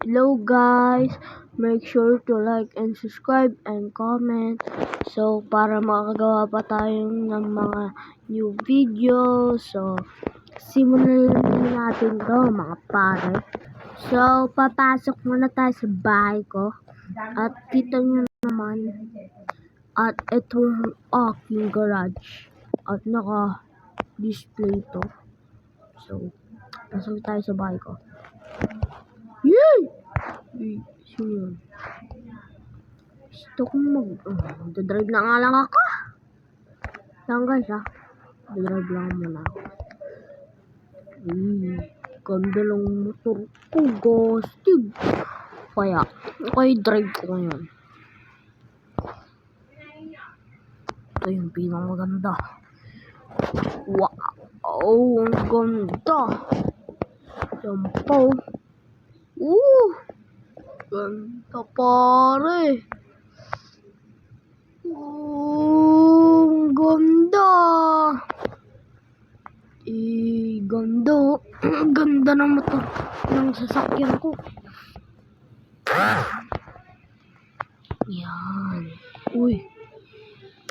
Hello guys, make sure to like and subscribe and comment. So para makagawa pa tayo ng mga new videos. So simulan natin to mga pare. So papasok muna tayo sa bahay ko. At kita nyo naman. At itong aking garage. At naka-display to. So pasok tayo sa bahay ko. Yay! Sino yun? Gusto kong magdadrive na nga lang ako. Lang guys magdadrive lang muna ako. Ganda lang motor ko, gastig. Kaya, drive ko ngayon. Ito yung pinamaganda. Wow, ang ganda. Yan po. Ganda pare. Ang ganda. Ganda. Ganda ng motor ng sasakyan ko. Yan. Uy.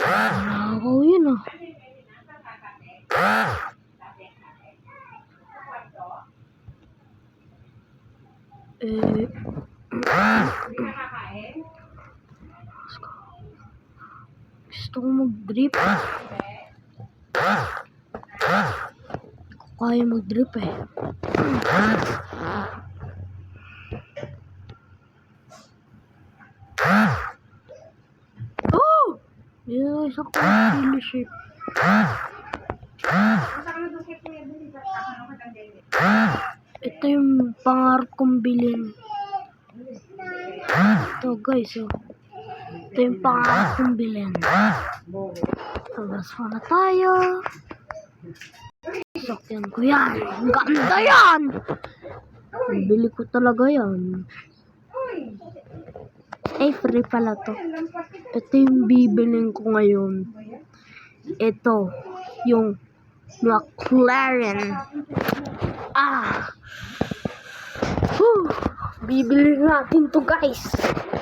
Nakakaw yun Gusto ko mag-drip. Kaya mag-drip Oh! Yes, ako dealership. Ito yung pangarap kong bilhin. Ito guys, ito yung pangarap kong bilhin. Labas na tayo. Sakyan ko yan. Ang ganda yan. Bili ko talaga yan. Free pala to. Ito yung bibiling ko ngayon. Ito yung McLaren. Bibili natin to guys.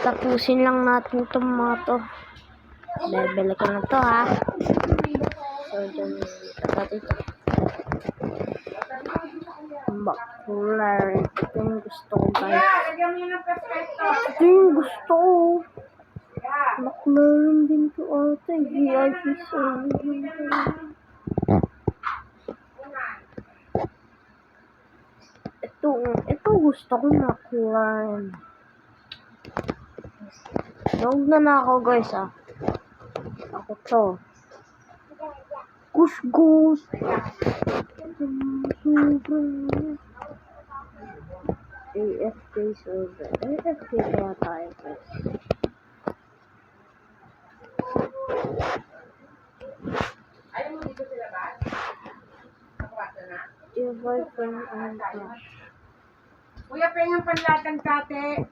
Tapusin lang natin to mga to. Bibili ko na to So dyan ito. McLaren. Ito yung gusto ko guys. Ito yung gusto ko. McLaren din to ate. VIP service. Ito gusto ko McLaren. Huwag na ako guys Ako to. Gus. AFK server. AFK kaya tayo guys. Ayaw mo dito sila ba? Nakawato na? Invite friend and crush. Kuya, pengang panlatag kate.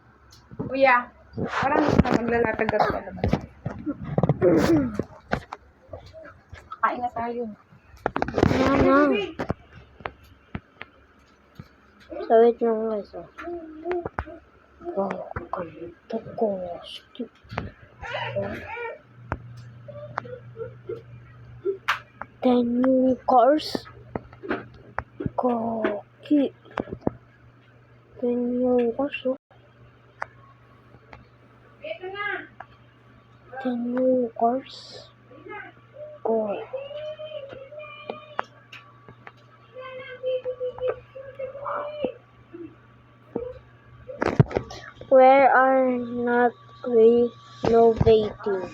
Kuya, parang maglalatag ka sa labas. Kain na tayo. So wait lang guys ganito ko. Skip. Ten new cars. Koki. 10 new cars Ito na. 10 new cars. Go. Where are not renovating?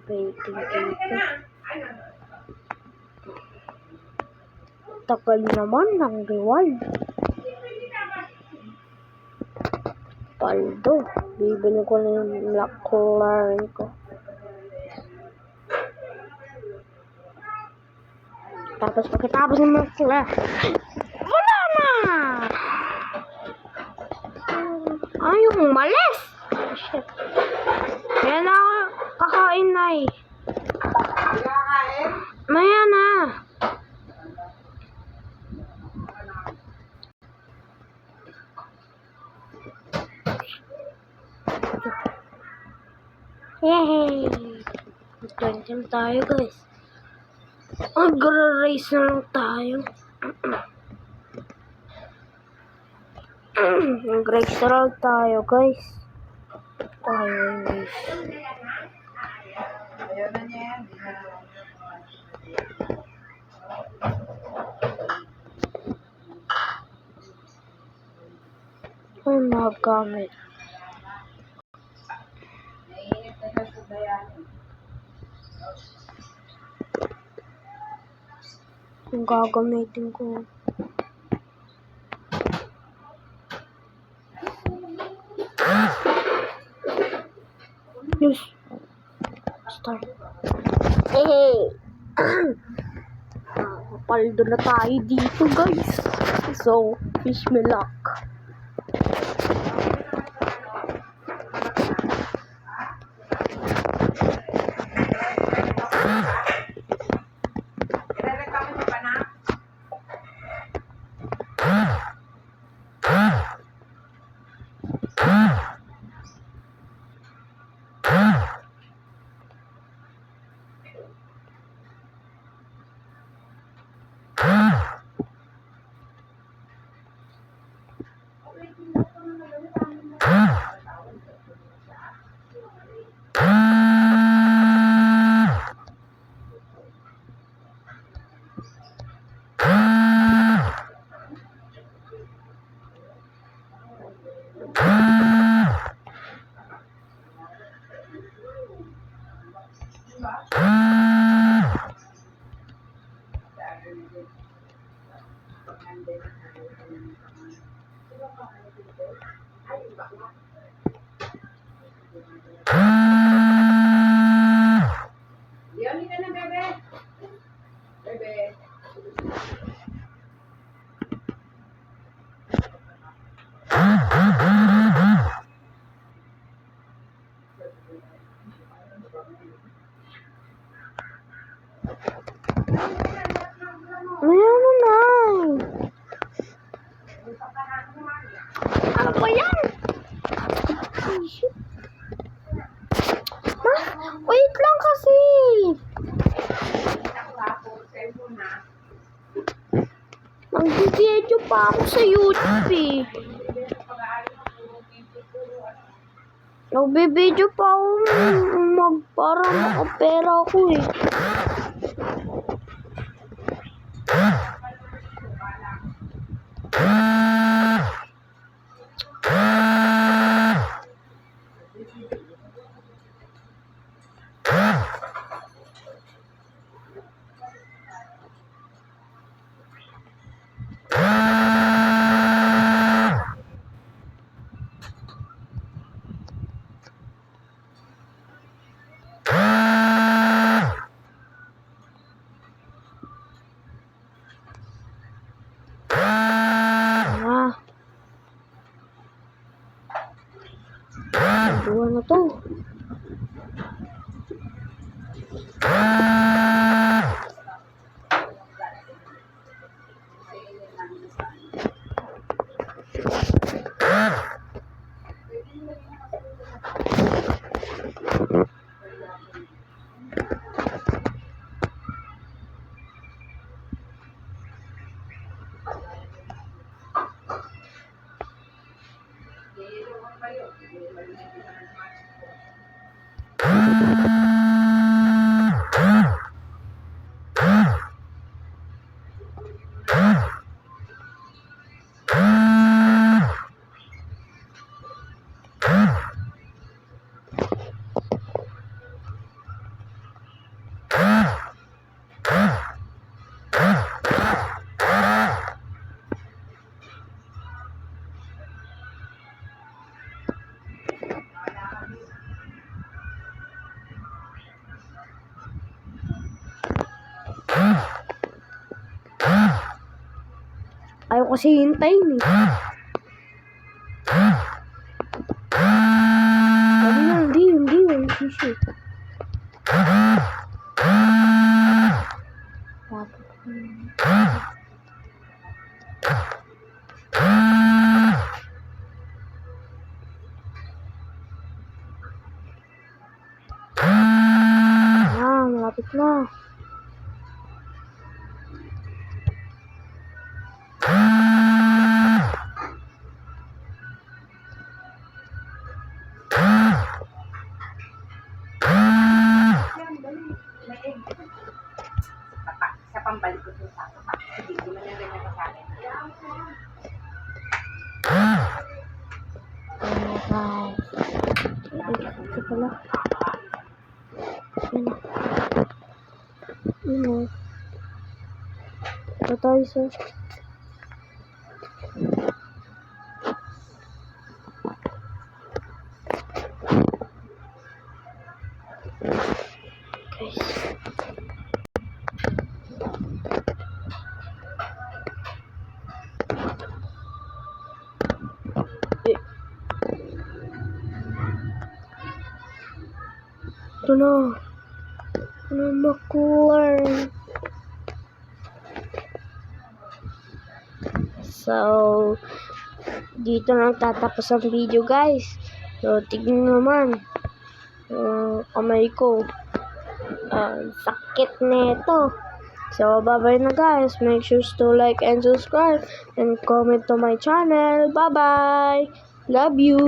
Dito. Tagal naman ng reward. Paldo. Bibili ko na yung McLaren ko. Tapos pagkatapos ng McLaren, wala na! Yung umalis! Shit. Kaya na ako kakain na Maya na. Yay! Mag-20 tayo guys. Mag-race na lang tayo. Mag-race na lang tayo guys. Tayo race. Ayaw na niya yan. Ay, magamit. Naiinit na siya sa dayanin. Yung gagamitin ko. Yes. Start. Hey! Paldo na tayo dito guys. So, wish me luck. Irereklamo niyo pa na? Leonie ka na, bebe. Bebe. Ayan na. Ano ba yan? Ay, shit. Wait lang kasi. Mag-video pa ako sa YouTube eh. Nagbe-video pa ako para makapera ako eh. Dua na to. Ayaw kasi hintayin eh. Sabi niya, hindi siya. guys. Ito pala. Ito tayo sa... Guys. Ito na. Ano makuha? So, dito na tatapos ang video guys. So, tignan naman. Kamay ko. Sakit nito. So, bye-bye na guys. Make sure to like and subscribe and comment to my channel. Bye-bye. Love you.